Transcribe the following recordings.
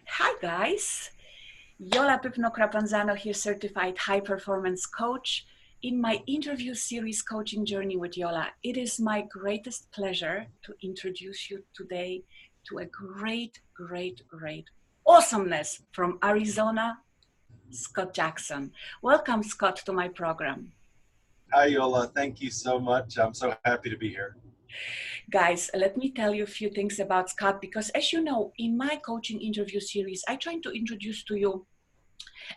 Hi guys, Jola Pypno-Crapanzano here, certified high performance coach. In my interview series coaching journey with Jola, it is my greatest pleasure to introduce you today to a great awesomeness from Arizona, Scott Jackson. Welcome, Scott, to my program. Hi, Yola. Thank you so much. I'm so happy to be here. Guys, let me tell you a few things about Scott, because as you know, in my coaching interview series, I try to introduce to you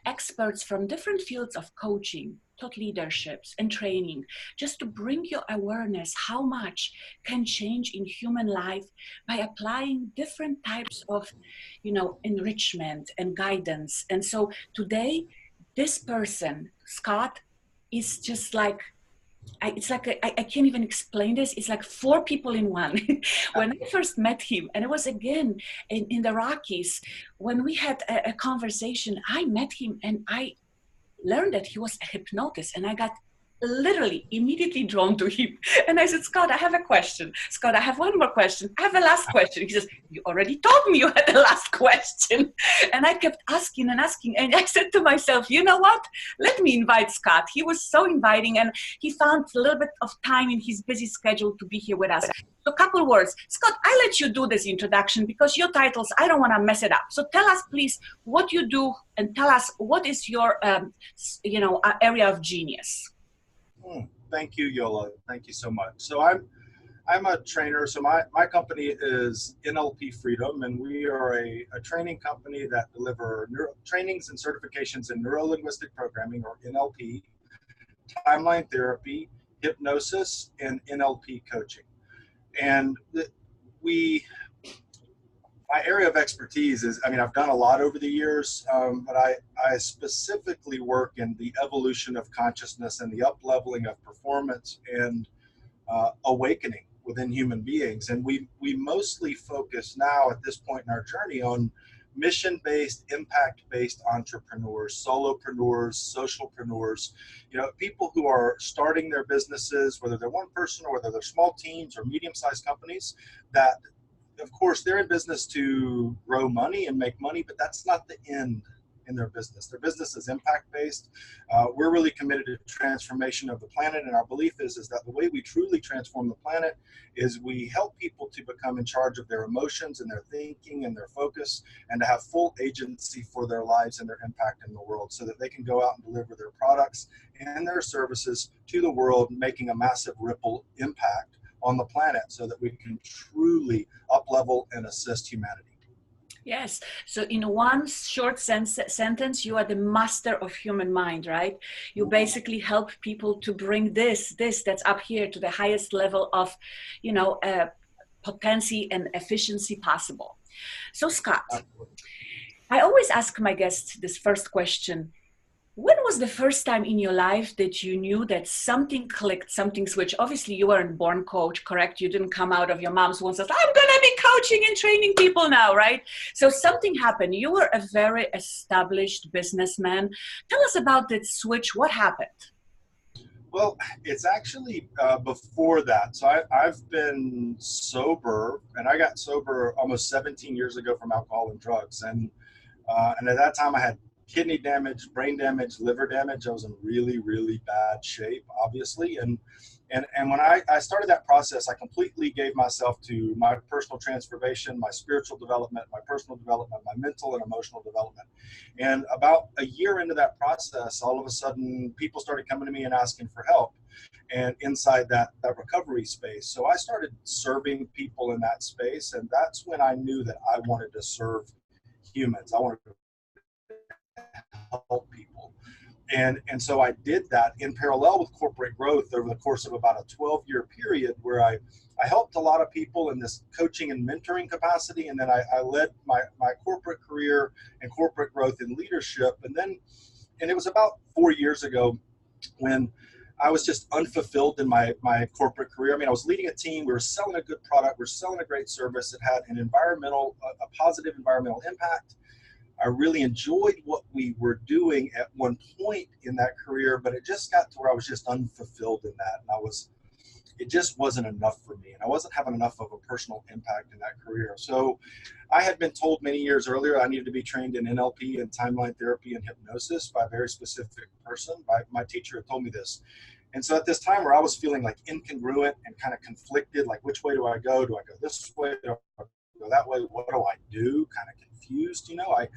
experts from different fields of coaching, thought leaderships, and training, just to bring your awareness how much can change in human life by applying different types of, enrichment and guidance. And so today, this person, Scott, is just like I can't even explain this. It's like four people in one. When I first met him, and it was again in the Rockies, when we had a conversation, I met him and I learned that he was a hypnotist, and I got literally immediately drawn to him. And I said, Scott, I have a question. Scott, I have one more question. I have a last question. He says, you already told me you had the last question. And I kept asking and asking. And I said to myself, you know what? Let me invite Scott. He was so inviting, and he found a little bit of time in his busy schedule to be here with us. So a couple words. Scott, I let you do this introduction because your titles, I don't want to mess it up. So tell us, please, what you do, and tell us what is your, area of genius. Thank you, Yola. Thank you so much. So I'm a trainer. So my company is NLP Freedom, and we are a training company that deliver trainings and certifications in Neurolinguistic Programming, or NLP, timeline therapy, hypnosis, and NLP coaching. And my area of expertise is, I've done a lot over the years, but I specifically work in the evolution of consciousness and the up-leveling of performance and awakening within human beings. And we mostly focus now at this point in our journey on mission-based, impact-based entrepreneurs, solopreneurs, socialpreneurs, people who are starting their businesses, whether they're one person or whether they're small teams or medium-sized companies, that of course, they're in business to grow money and make money, but that's not the end in their business. Their business is impact-based. We're really committed to transformation of the planet, and our belief is that the way we truly transform the planet is we help people to become in charge of their emotions and their thinking and their focus, and to have full agency for their lives and their impact in the world, so that they can go out and deliver their products and their services to the world, making a massive ripple impact on the planet, so that we can truly up-level and assist humanity. Yes. So in one short sentence, you are the master of human mind, right? You basically help people to bring this that's up here to the highest level of, potency and efficiency possible. So Scott, I always ask my guests this first question. When was the first time in your life that you knew that something clicked, something switched? Obviously, you weren't born coach, correct? You didn't come out of your mom's womb and says, I'm going to be coaching and training people now, right? So something happened. You were a very established businessman. Tell us about that switch. What happened? Well, it's actually before that. So I've been sober, and I got sober almost 17 years ago from alcohol and drugs. And at that time, I had kidney damage, brain damage, liver damage. I was in really bad shape, obviously. And when I started that process, I completely gave myself to my personal transformation, my spiritual development, my personal development, my mental and emotional development. And about a year into that process, all of a sudden, people started coming to me and asking for help, and inside that recovery space. So I started serving people in that space, and that's when I knew that I wanted to serve humans. I wanted to help people. And so I did that in parallel with corporate growth over the course of about a 12-year period, where I helped a lot of people in this coaching and mentoring capacity. And then I led my corporate career and corporate growth in leadership. And it was about 4 years ago when I was just unfulfilled in my corporate career. I was leading a team. We were selling a good product. We were selling a great service. It had a positive environmental impact. I really enjoyed what we were doing at one point in that career, but it just got to where I was just unfulfilled in that. And I was it just wasn't enough for me. And I wasn't having enough of a personal impact in that career. So I had been told many years earlier I needed to be trained in NLP and timeline therapy and hypnosis by a very specific person. My teacher had told me this. And so at this time where I was feeling like incongruent and kind of conflicted, like which way do I go? Do I go this way? Do I go that way? What do I do? Kind of confused, I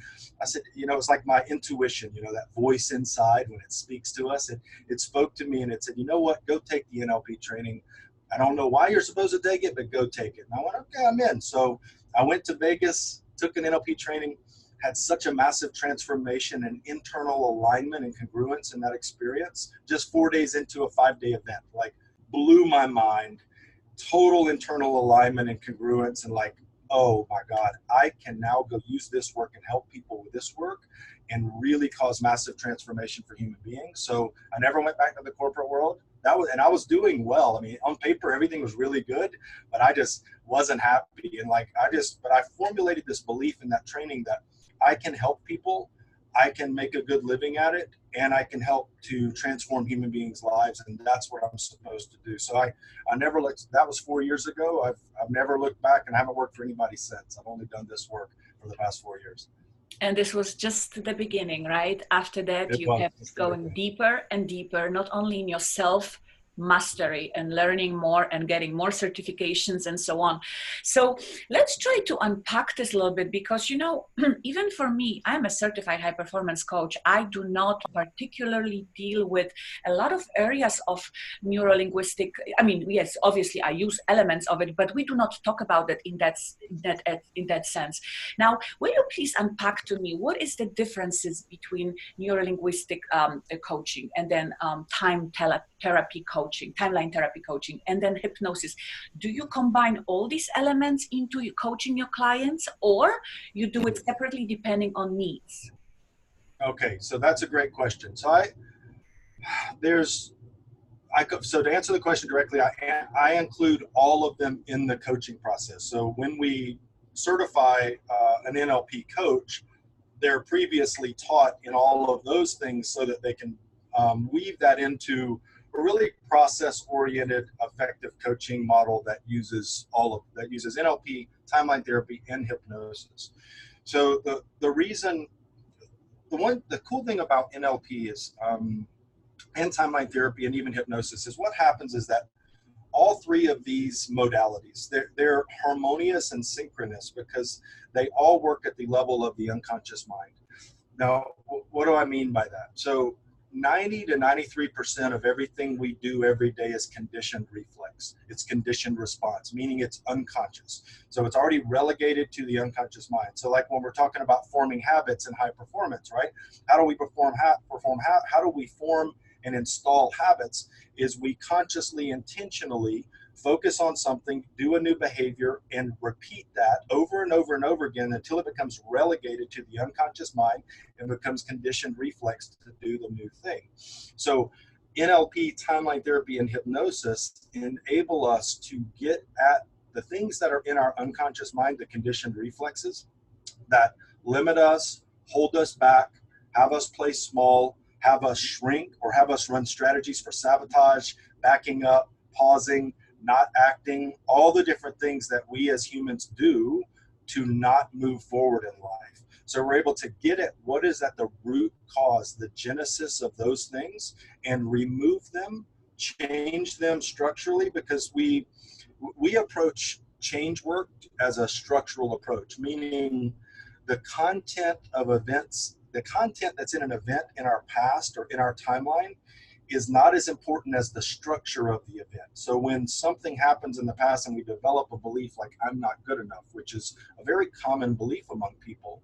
said, it's like my intuition, that voice inside when it speaks to us. It spoke to me and it said, you know what, go take the NLP training. I don't know why you're supposed to take it, but go take it. And I went, okay, I'm in. So I went to Vegas, took an NLP training, had such a massive transformation and internal alignment and congruence in that experience. Just 4 days into a 5-day event, like blew my mind, total internal alignment and congruence, and like, oh my God, I can now go use this work and help people with this work and really cause massive transformation for human beings. So I never went back to the corporate world. And I was doing well. I mean, on paper, everything was really good, but I just wasn't happy. And but I formulated this belief in that training that I can help people, I can make a good living at it, and I can help to transform human beings' lives, and that's what I'm supposed to do. So I never looked. That was 4 years ago. I've never looked back, and I haven't worked for anybody since. I've only done this work for the past 4 years. And this was just the beginning, right? After that, you kept going deeper and deeper, not only in yourself, mastery and learning more and getting more certifications and so on. So let's try to unpack this a little bit, because even for me, I'm a certified high performance coach. I do not particularly deal with a lot of areas of neurolinguistic. I mean, yes, obviously I use elements of it, but we do not talk about it in that sense. Now, will you please unpack to me what is the differences between neurolinguistic coaching and then therapy coaching, timeline therapy coaching, and then hypnosis? Do you combine all these elements into coaching your clients, or you do it separately depending on needs? Okay, so that's a great question. So to answer the question directly, I include all of them in the coaching process. So when we certify an NLP coach, they're previously taught in all of those things so that they can weave that into a really process-oriented, effective coaching model that uses NLP, timeline therapy, and hypnosis. So the cool thing about NLP is and timeline therapy and even hypnosis is what happens is that all three of these modalities, they're harmonious and synchronous because they all work at the level of the unconscious mind. Now, what do I mean by that? So 90 to 93% of everything we do every day is conditioned reflex. It's conditioned response, meaning it's unconscious. So it's already relegated to the unconscious mind. So like when we're talking about forming habits and high performance, right? How do we how do we form and install habits? Is we consciously, intentionally focus on something, do a new behavior, and repeat that over and over and over again until it becomes relegated to the unconscious mind and becomes conditioned reflex to do the new thing. So NLP, timeline therapy, and hypnosis enable us to get at the things that are in our unconscious mind, the conditioned reflexes that limit us, hold us back, have us play small, have us shrink, or have us run strategies for sabotage, backing up, pausing, not acting, all the different things that we as humans do to not move forward in life. So we're able to get at what is at the root cause, the genesis of those things, and remove them, change them structurally, because we approach change work as a structural approach, meaning the content of events, the content that's in an event in our past or in our timeline is not as important as the structure of the event. So when something happens in the past and we develop a belief like I'm not good enough, which is a very common belief among people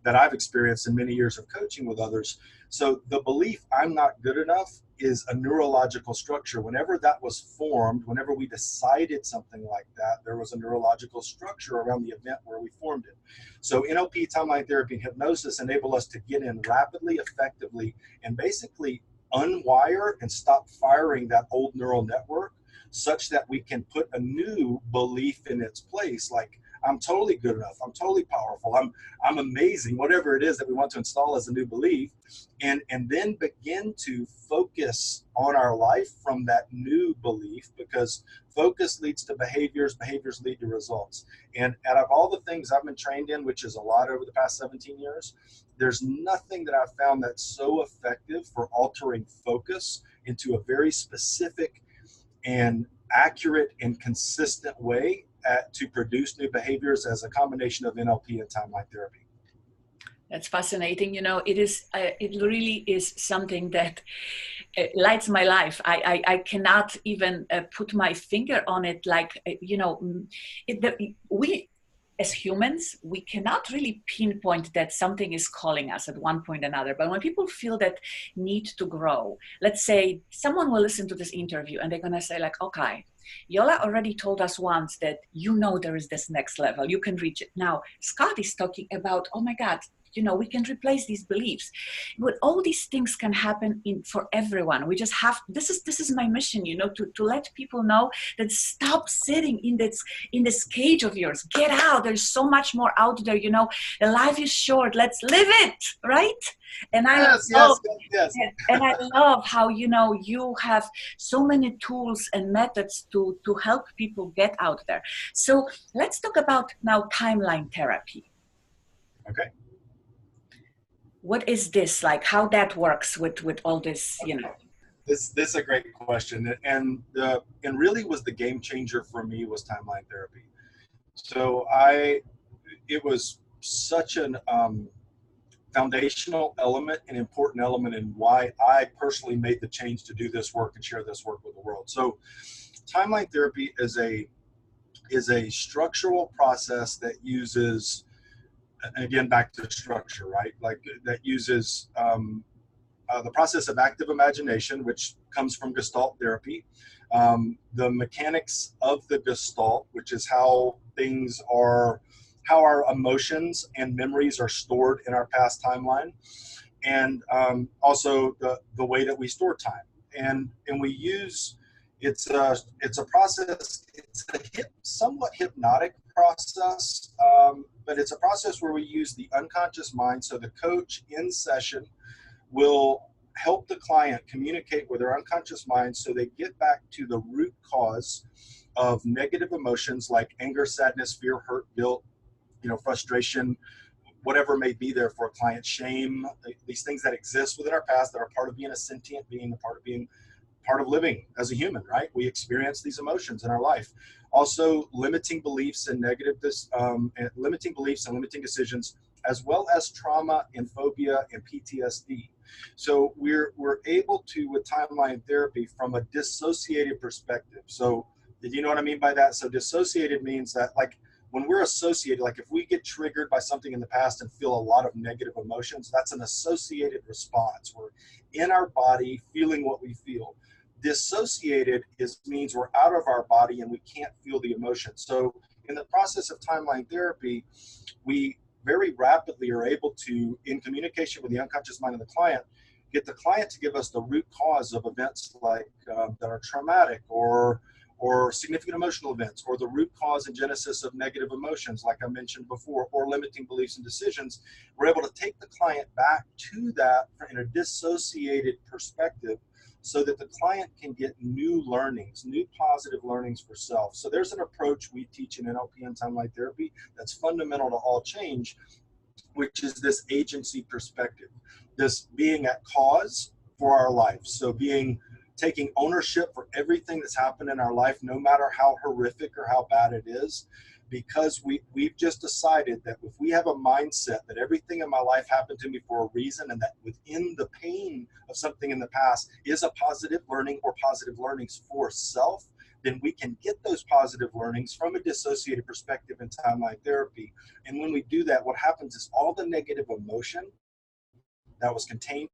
that I've experienced in many years of coaching with others. So the belief I'm not good enough is a neurological structure. Whenever that was formed, whenever we decided something like that, there was a neurological structure around the event where we formed it. So NLP, timeline therapy, and hypnosis enable us to get in rapidly, effectively, and basically unwire and stop firing that old neural network such that we can put a new belief in its place, like I'm totally good enough, I'm totally powerful, I'm amazing, whatever it is that we want to install as a new belief, and then begin to focus on our life from that new belief, because Focus leads to behaviors, behaviors lead to results. And out of all the things I've been trained in, which is a lot over the past 17 years, there's nothing that I've found that's so effective for altering focus into a very specific and accurate and consistent way to produce new behaviors as a combination of NLP and timeline therapy. That's fascinating. You know, it really is something that lights my life. I cannot even put my finger on it. Like, you know, we as humans, we cannot really pinpoint that something is calling us at one point or another. But when people feel that need to grow, let's say someone will listen to this interview and they're going to say like, okay, Jola already told us once that, you know, there is this next level, you can reach it. Now, Scott is talking about, oh my God, you know, we can replace these beliefs. But all these things can happen for everyone. We just have, this is my mission, you know, to let people know that stop sitting in this cage of yours. Get out. There's so much more out there, you know. The life is short. Let's live it, right? And yes. And I love how, you know, you have so many tools and methods to help people get out there. So let's talk about now timeline therapy. Okay. What is this like? How that works with all this, you know? This is a great question, and really was the game changer for me was timeline therapy. So it was such an foundational element, an important element in why I personally made the change to do this work and share this work with the world. So timeline therapy is a structural process that uses, again, back to structure, right? Like that uses the process of active imagination, which comes from Gestalt therapy, the mechanics of the Gestalt, which is how our emotions and memories are stored in our past timeline, and also the way that we store time. And we use, it's a process, it's a somewhat hypnotic process, but it's a process where we use the unconscious mind. So the coach in session will help the client communicate with their unconscious mind so they get back to the root cause of negative emotions like anger, sadness, fear, hurt, guilt, you know, frustration, whatever may be there for a client, shame, these things that exist within our past that are part of being a sentient being, a part of living as a human, right? We experience these emotions in our life. Also, limiting beliefs and limiting beliefs and limiting decisions, as well as trauma and phobia and PTSD. So we're able to, with timeline therapy, from a dissociated perspective. So you know what I mean by that? So dissociated means that, like, when we're associated, like if we get triggered by something in the past and feel a lot of negative emotions, that's an associated response. We're in our body feeling what we feel. Dissociated means we're out of our body and we can't feel the emotion. So in the process of timeline therapy, we very rapidly are able to, in communication with the unconscious mind of the client, get the client to give us the root cause of events like that are traumatic or significant emotional events, or the root cause and genesis of negative emotions, like I mentioned before, or limiting beliefs and decisions. We're able to take the client back to that in a dissociated perspective so that the client can get new learnings, new positive learnings for self. So there's an approach we teach in NLP and timeline therapy that's fundamental to all change, which is this agency perspective, this being at cause for our life. So taking ownership for everything that's happened in our life, no matter how horrific or how bad it is, because we've just decided that if we have a mindset that everything in my life happened to me for a reason, and that within the pain of something in the past is a positive learning or positive learnings for self, then we can get those positive learnings from a dissociated perspective in timeline therapy. And when we do that, what happens is all the negative emotion that was contained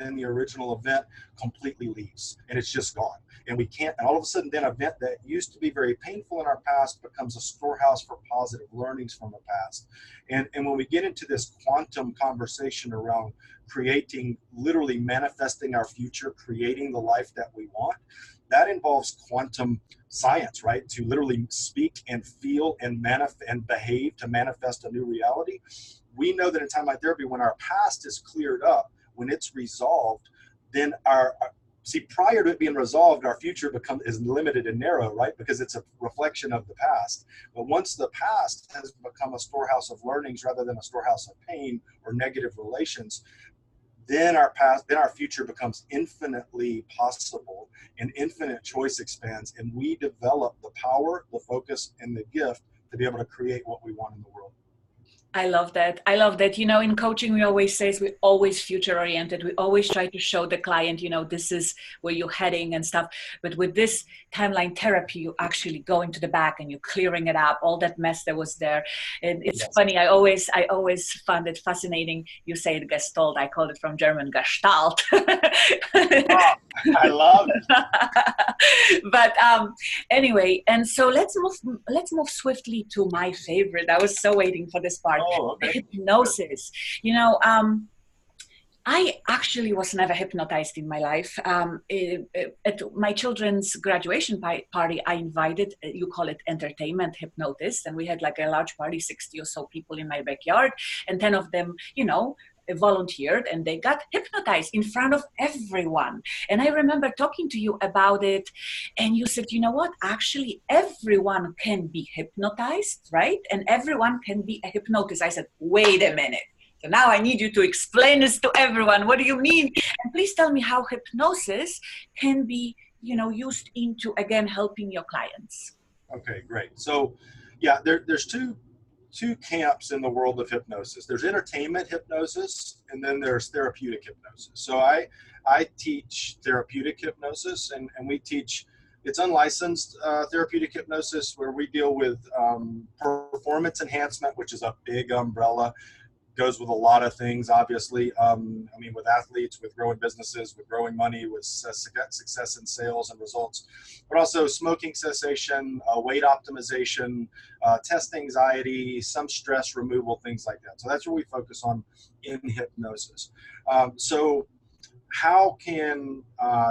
in the original event completely leaves, and it's just gone. And all of a sudden then, an event that used to be very painful in our past becomes a storehouse for positive learnings from the past. And when we get into this quantum conversation around creating, literally manifesting our future, creating the life that we want, that involves quantum science, right? To literally speak and feel and behave to manifest a new reality. We know that in timeline therapy, when our past is cleared up, when it's resolved, then See, prior to it being resolved, our future is limited and narrow, right? Because it's a reflection of the past. But once the past has become a storehouse of learnings rather than a storehouse of pain or negative relations, then our future becomes infinitely possible, and infinite choice expands, and we develop the power, the focus, and the gift to be able to create what we want in the world. I love that. I love that. You know, in coaching, we always say we're always future oriented. We always try to show the client, you know, this is where you're heading and stuff. But with this timeline therapy, you actually go into the back and you're clearing it up, all that mess that was there. And it's funny. I always found it fascinating. You say it Gestalt. I called it from German Gestalt. Wow, I love it. But anyway, and so let's move swiftly to my favorite. I was so waiting for this part. Oh, okay. Hypnosis. You know, I actually was never hypnotized in my life. At my children's graduation party, I invited, you call it entertainment hypnotist, and we had like a large party, 60 or so people in my backyard, and 10 of them, you know, volunteered, and they got hypnotized in front of everyone. And I remember talking to you about it, and you said, you know what, actually everyone can be hypnotized, right? And everyone can be a hypnotist. I said, wait a minute. So now I need you to explain this to everyone. What do you mean? And please tell me how hypnosis can be, you know, used into, again, helping your clients. Okay, great. So yeah, there's two camps in the world of hypnosis. There's entertainment hypnosis, and then there's therapeutic hypnosis. So I teach therapeutic hypnosis, and we teach, it's unlicensed therapeutic hypnosis, where we deal with performance enhancement, which is a big umbrella, goes with a lot of things, obviously. I mean, with athletes, with growing businesses, with growing money, with success in sales and results, but also smoking cessation, weight optimization, test anxiety, some stress removal, things like that. So that's what we focus on in hypnosis. So how can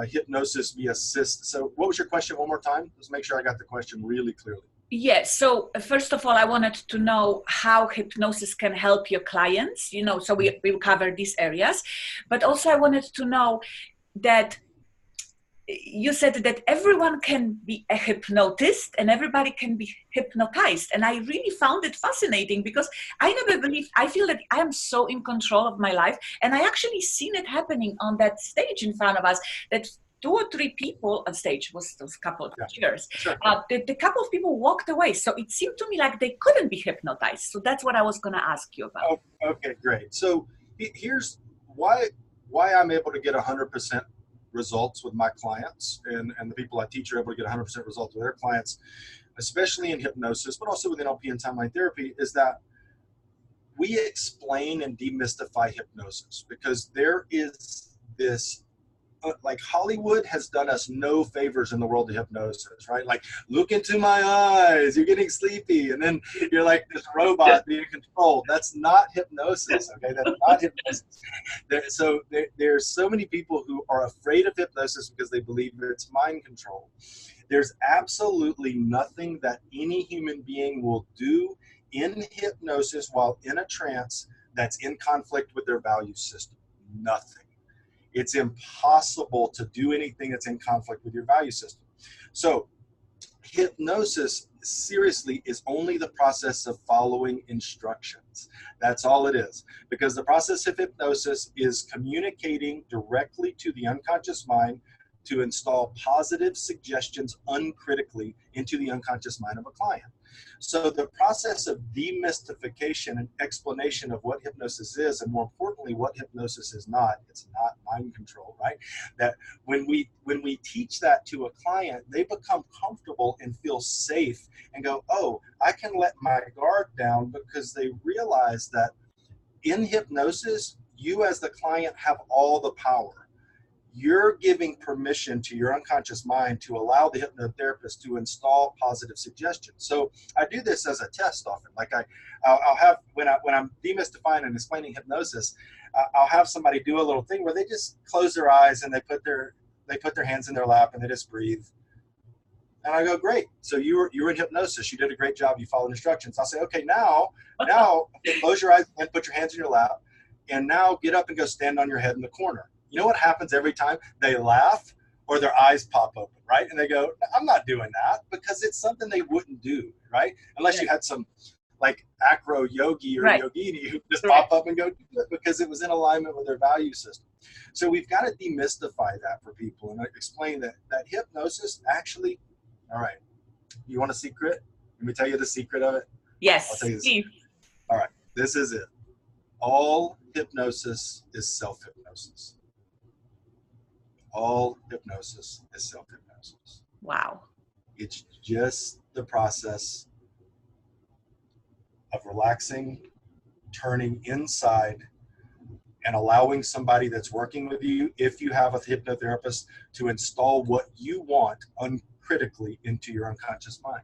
hypnosis be assist? So what was your question one more time? Let's make sure I got the question really clearly. Yes. So first of all, I wanted to know how hypnosis can help your clients, you know, so we cover these areas, but also I wanted to know that you said that everyone can be a hypnotist and everybody can be hypnotized. And I really found it fascinating because I never believed, I feel that I am so in control of my life. And I actually seen it happening on that stage in front of us, that 2 or 3 people on stage, was those couple of cheers. Sure. The couple of people walked away. So it seemed to me like they couldn't be hypnotized. So that's what I was going to ask you about. Oh, okay, great. So here's why I'm able to get 100% results with my clients, and the people I teach are able to get 100% results with their clients, especially in hypnosis, but also with NLP and timeline therapy, is that we explain and demystify hypnosis, because there is this like Hollywood has done us no favors in the world of hypnosis, right? Like, look into my eyes, you're getting sleepy, and then you're like this robot being controlled. That's not hypnosis, okay? That's not hypnosis. There's so many people who are afraid of hypnosis because they believe that it's mind control. There's absolutely nothing that any human being will do in hypnosis while in a trance that's in conflict with their value system. Nothing. It's impossible to do anything that's in conflict with your value system. So hypnosis, seriously, is only the process of following instructions. That's all it is. Because the process of hypnosis is communicating directly to the unconscious mind to install positive suggestions uncritically into the unconscious mind of a client. So the process of demystification and explanation of what hypnosis is, and more importantly, what hypnosis is not, it's not mind control, right? That when we teach that to a client, they become comfortable and feel safe and go, oh, I can let my guard down, because they realize that in hypnosis, you as the client have all the power. You're giving permission to your unconscious mind to allow the hypnotherapist to install positive suggestions. So I do this as a test often. Like I'll have, when I'm demystifying and explaining hypnosis, I'll have somebody do a little thing where they just close their eyes and they put their hands in their lap and they just breathe. And I go, great. So you were in hypnosis. You did a great job. You followed instructions. I'll say, okay, now close your eyes and put your hands in your lap. And now get up and go stand on your head in the corner. You know what happens every time? They laugh, or their eyes pop open, right? And they go, I'm not doing that, because it's something they wouldn't do, right? Unless you had some like acro yogi or yogini who just pop up and go do it because it was in alignment with their value system. So we've got to demystify that for people and explain that hypnosis actually, all right, you want a secret? Let me tell you the secret of it. Yes. I'll tell you the secret. All right, this is it. All hypnosis is self-hypnosis. All hypnosis is self-hypnosis. Wow. It's just the process of relaxing, turning inside, and allowing somebody that's working with you, if you have a hypnotherapist, to install what you want uncritically into your unconscious mind.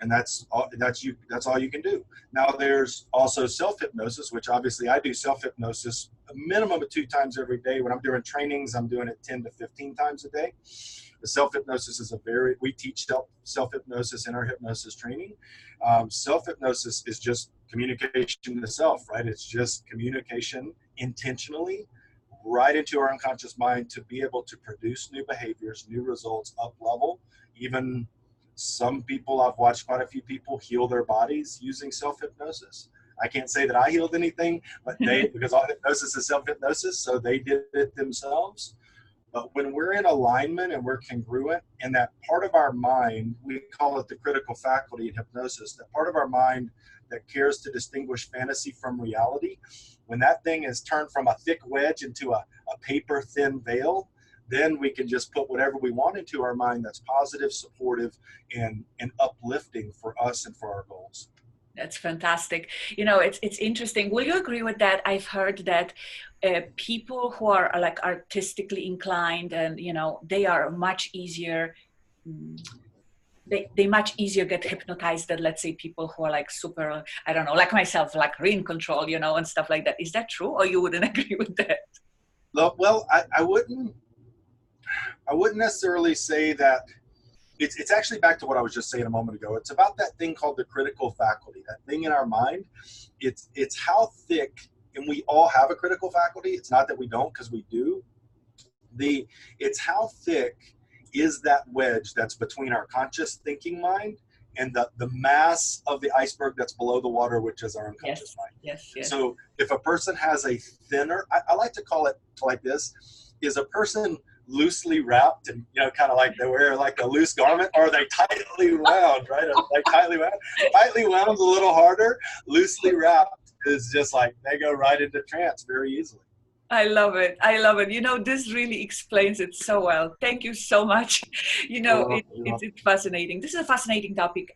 And that's all you can do. Now there's also self-hypnosis, which obviously I do self-hypnosis a minimum of 2 times every day. When I'm doing trainings, I'm doing it 10 to 15 times a day. The self-hypnosis is we teach self-hypnosis in our hypnosis training. Self-hypnosis is just communication to self, right? It's just communication intentionally right into our unconscious mind to be able to produce new behaviors, new results, up level. Even some people, I've watched quite a few people heal their bodies using self-hypnosis. I can't say that I healed anything, but because all hypnosis is self-hypnosis, so they did it themselves. But when we're in alignment and we're congruent, and that part of our mind, we call it the critical faculty in hypnosis, that part of our mind that cares to distinguish fantasy from reality, when that thing is turned from a thick wedge into a paper thin veil, then we can just put whatever we want into our mind that's positive, supportive, and uplifting for us and for our goals. That's fantastic. You know, it's interesting. Will you agree with that? I've heard that people who are like artistically inclined, and they are much easier. They much easier get hypnotized than, let's say, people who are like super, I don't know, like myself, like in control, and stuff like that. Is that true, or you wouldn't agree with that? Well, I wouldn't necessarily say that. It's actually back to what I was just saying a moment ago. It's about that thing called the critical faculty, that thing in our mind. It's how thick, and we all have a critical faculty. It's not that we don't, because we do. It's how thick is that wedge that's between our conscious thinking mind and the mass of the iceberg that's below the water, which is our unconscious mind. Yes. So if a person has a thinner, I like to call it like this, is a person loosely wrapped and kind of like they wear like a loose garment, or are they tightly wound, right? Like tightly wound is a little harder. Loosely wrapped is just like they go right into trance very easily. I love it. This really explains it so well. Thank you so much. It's fascinating. This is a fascinating topic.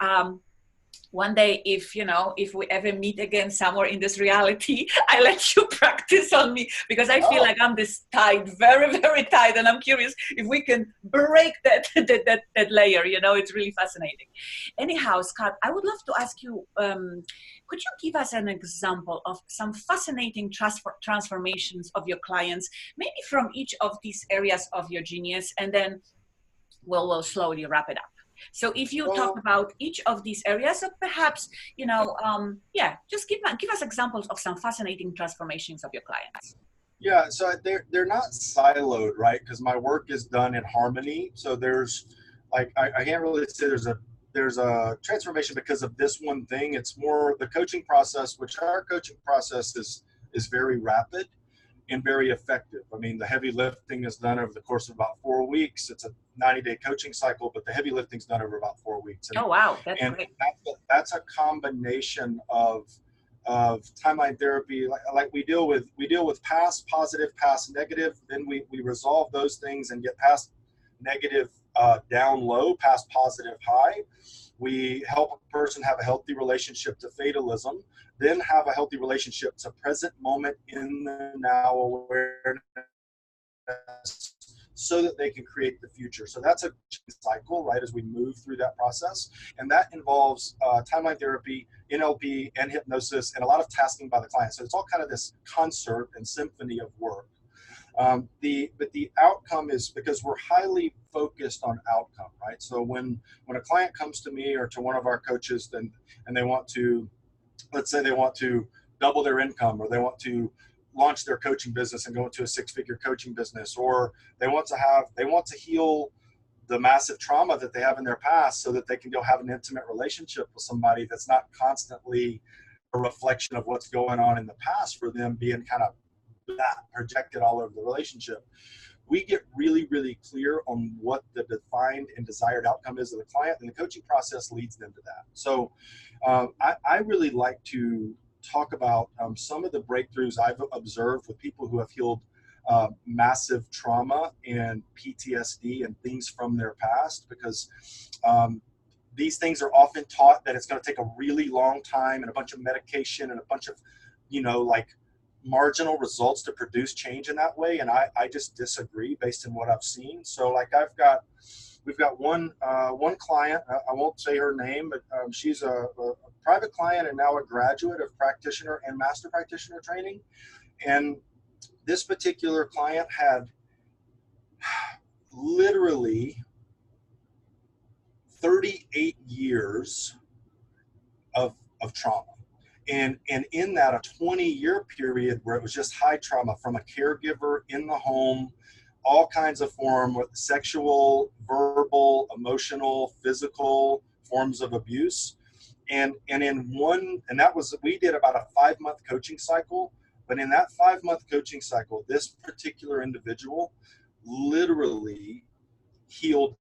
One day, if we ever meet again somewhere in this reality, I let you practice on me, because I feel like I'm this tight, very, very tight, and I'm curious if we can break that layer. It's really fascinating. Anyhow, Scott, I would love to ask you, could you give us an example of some fascinating transformations of your clients, maybe from each of these areas of your genius, and then we'll slowly wrap it up. So if you talk about each of these areas, or perhaps, just give us examples of some fascinating transformations of your clients. Yeah, so they're not siloed, right? Because my work is done in harmony. So there's like, I can't really say there's a transformation because of this one thing. It's more the coaching process, which our coaching process is very rapid and very effective. I mean, the heavy lifting is done over the course of about 4 weeks. It's a 90-day coaching cycle, but the heavy lifting is done over about 4 weeks. And, oh, wow. That's great. That's a combination of timeline therapy. Like we deal with past positive, past negative. Then we resolve those things and get past negative down low, past positive high. We help a person have a healthy relationship to fatalism, then have a healthy relationship to present moment in the now awareness, so that they can create the future. So that's a cycle, right, as we move through that process. And that involves timeline therapy, NLP, and hypnosis, and a lot of tasking by the client. So it's all kind of this concert and symphony of work. But the outcome is, because we're highly focused on outcome, right? So when a client comes to me or to one of our coaches and they want to, let's say they want to double their income, or they want to launch their coaching business and go into a six-figure coaching business, or they want to heal the massive trauma that they have in their past so that they can go have an intimate relationship with somebody that's not constantly a reflection of what's going on in the past for them being kind of projected all over the relationship. We get really, really clear on what the defined and desired outcome is of the client, and the coaching process leads them to that. So I really like to talk about some of the breakthroughs I've observed with people who have healed massive trauma and PTSD and things from their past, because these things are often taught that it's going to take a really long time and a bunch of medication and a bunch of, like marginal results to produce change in that way. And I just disagree based on what I've seen. So like we've got one client, I won't say her name, but she's a private client and now a graduate of practitioner and master practitioner training. And this particular client had literally 38 years of trauma. And in that, a 20-year period where it was just high trauma from a caregiver in the home, all kinds of form, with sexual, verbal, emotional, physical forms of abuse. And we did about a 5-month coaching cycle. But in that 5-month coaching cycle, this particular individual literally healed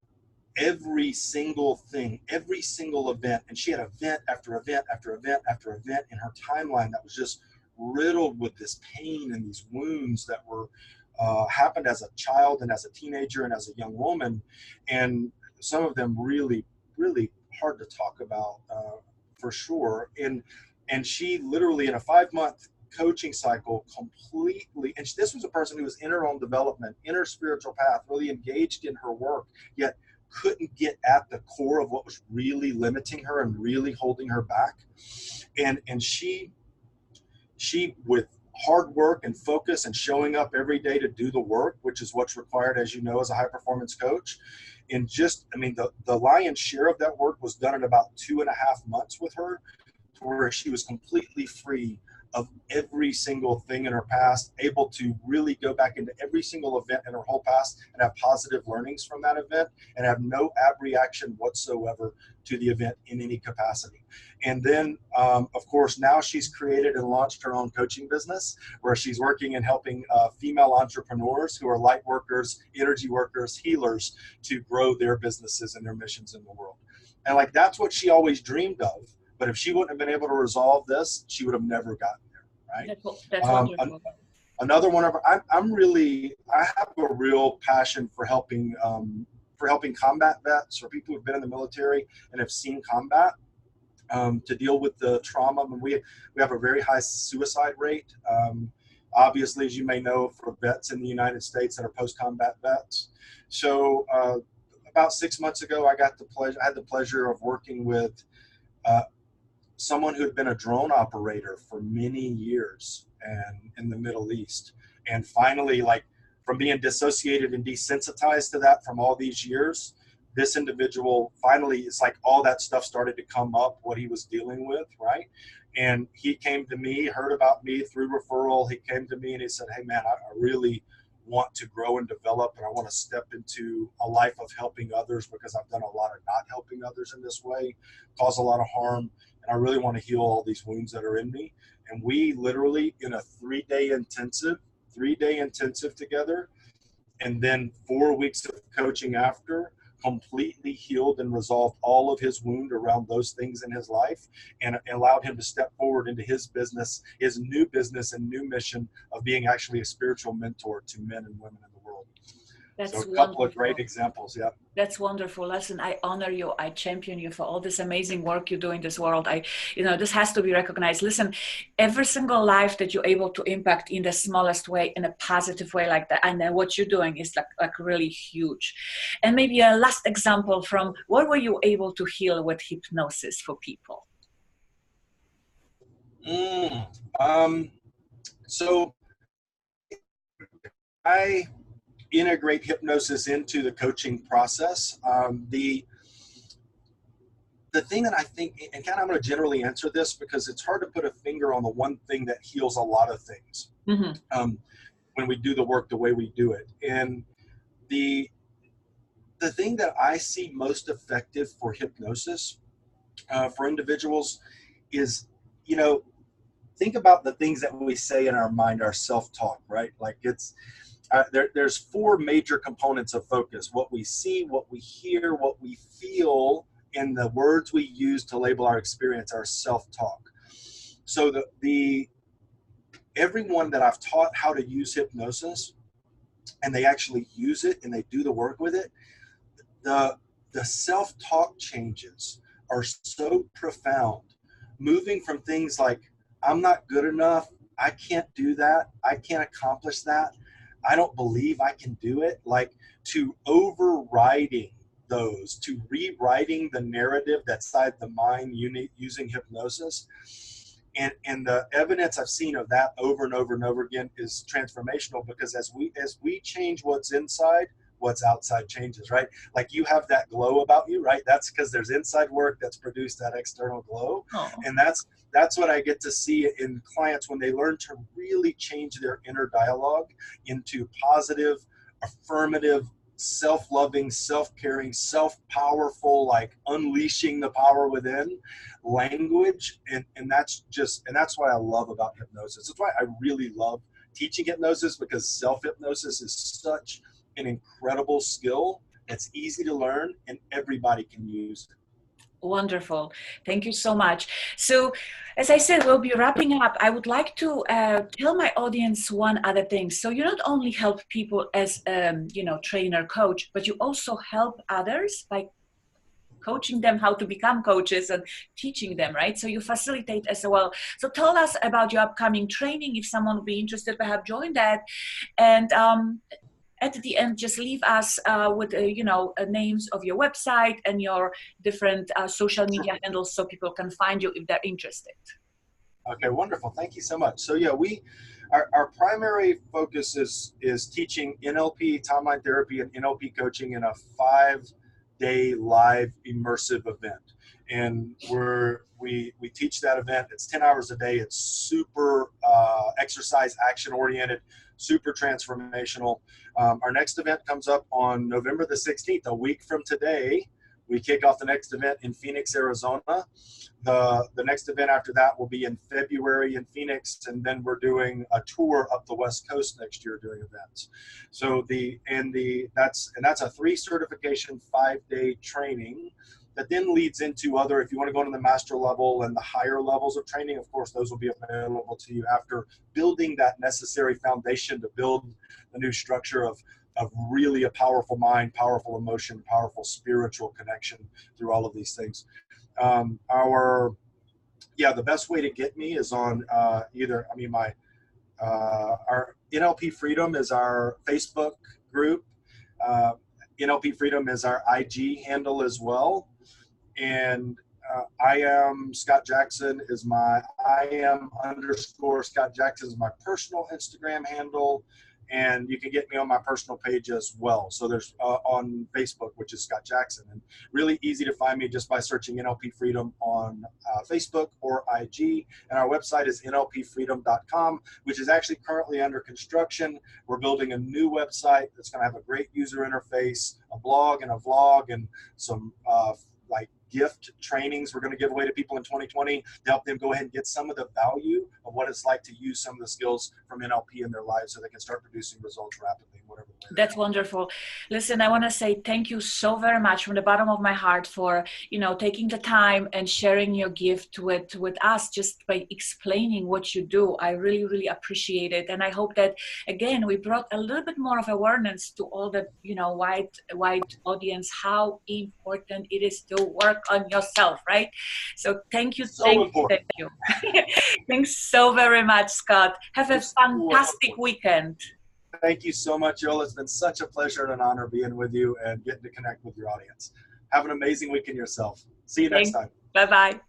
every single thing, every single event. And she had event after event after event after event in her timeline that was just riddled with this pain and these wounds that were happened as a child and as a teenager and as a young woman. And some of them really, really hard to talk about for sure. And she literally in a 5-month coaching cycle completely, and this was a person who was in her own development, in her spiritual path, really engaged in her work, yet couldn't get at the core of what was really limiting her and really holding her back. And she with hard work and focus and showing up every day to do the work, which is what's required, as you know, as a high performance coach. And the lion's share of that work was done in about 2.5 months with her, to where she was completely free of every single thing in her past, able to really go back into every single event in her whole past and have positive learnings from that event and have no ab reaction whatsoever to the event in any capacity. And then, of course, now she's created and launched her own coaching business where she's working and helping female entrepreneurs who are light workers, energy workers, healers to grow their businesses and their missions in the world. And like, that's what she always dreamed of. But if she wouldn't have been able to resolve this, she would have never gotten there, right? That's wonderful. Another one of I have a real passion for helping combat vets or people who've been in the military and have seen combat to deal with the trauma. I mean, we have a very high suicide rate. Obviously, as you may know, for vets in the United States that are post-combat vets. So about 6 months ago, I had the pleasure of working with someone who had been a drone operator for many years and in the Middle East. And finally, like, from being dissociated and desensitized to that from all these years, this individual finally, it's like all that stuff started to come up, what he was dealing with, right? And he came to me, heard about me through referral. He came to me and he said, hey man, I really want to grow and develop, and I want to step into a life of helping others, because I've done a lot of not helping others in this way, cause a lot of harm. And I really want to heal all these wounds that are in me. And we literally, in a 3-day intensive together, and then 4 weeks of coaching after, completely healed and resolved all of his wound around those things in his life, and allowed him to step forward into his business, his new business and new mission of being actually a spiritual mentor to men and women in the world. That's so a couple of great examples. Yeah. That's wonderful. Listen, I honor you. I champion you for all this amazing work you do in this world. This has to be recognized. Listen, every single life that you're able to impact in the smallest way, in a positive way like that, and then what you're doing is like really huge. And maybe a last example from what were you able to heal with hypnosis for people? So I integrate hypnosis into the coaching process. The the thing that I think, and kind of I'm going to generally answer this because it's hard to put a finger on the one thing that heals a lot of things when we do the work the way we do it. And the thing that I see most effective for hypnosis for individuals is, think about the things that we say in our mind, our self-talk, right? Like it's, there's four major components of focus: what we see, what we hear, what we feel, and the words we use to label our experience, our self-talk. So everyone that I've taught how to use hypnosis, and they actually use it and they do the work with it, the self-talk changes are so profound, moving from things like, I'm not good enough, I can't do that, I can't accomplish that, I don't believe I can do it, like, to overriding those, to rewriting the narrative that's inside the mind using hypnosis. And the evidence I've seen of that over and over and over again is transformational, because as we change what's inside, what's outside changes, right? Like you have that glow about you, right? That's because there's inside work that's produced that external glow. Oh. And that's what I get to see in clients when they learn to really change their inner dialogue into positive, affirmative, self-loving, self-caring, self-powerful, like unleashing the power within language. And that's what I love about hypnosis. That's why I really love teaching hypnosis, because self-hypnosis is such an incredible skill. It's easy to learn and everybody can use it. Wonderful. Thank you so much. So, as I said, we'll be wrapping up. I would like to tell my audience one other thing. So you not only help people as, trainer, coach, but you also help others by coaching them how to become coaches and teaching them, right? So you facilitate as well. So tell us about your upcoming training. If someone would be interested, perhaps join that. And at the end, just leave us with, names of your website and your different social media handles so people can find you if they're interested. Okay, wonderful. Thank you so much. So yeah, our primary focus is teaching NLP, timeline therapy, and NLP coaching in a 5-day live immersive event. And we teach that event. It's 10 hours a day. It's super exercise action oriented, super transformational. Our next event comes up on November the 16th, a week from today. We kick off the next event in Phoenix, Arizona. The next event after that will be in February in Phoenix, and then we're doing a tour up the West Coast next year doing events. So that's a 3 certification 5-day training that then leads into other, if you want to go into the master level and the higher levels of training, of course, those will be available to you after building that necessary foundation to build the new structure of really a powerful mind, powerful emotion, powerful spiritual connection through all of these things. The best way to get me is on our NLP Freedom is our Facebook group. NLP Freedom is our IG handle as well. And I am Scott Jackson is _Scott Jackson is my personal Instagram handle. And you can get me on my personal page as well. So there's on Facebook, which is Scott Jackson, and really easy to find me just by searching NLP Freedom on Facebook or IG. And our website is nlpfreedom.com, which is actually currently under construction. We're building a new website that's going to have a great user interface, a blog and a vlog, and some gift trainings we're going to give away to people in 2020 to help them go ahead and get some of the value of what it's like to use some of the skills from NLP in their lives so they can start producing results rapidly, whatever. That's wonderful. Listen, I want to say thank you so very much from the bottom of my heart for, taking the time and sharing your gift with us just by explaining what you do. I really, really appreciate it. And I hope that, again, we brought a little bit more of awareness to all the, wide audience, how important it is to work on yourself, right? So thank you. Thank you. Thanks so very much, Scott. Have a fantastic weekend. Thank you so much, Jola. It's been such a pleasure and an honor being with you and getting to connect with your audience. Have an amazing weekend yourself. See you next time. Bye-bye.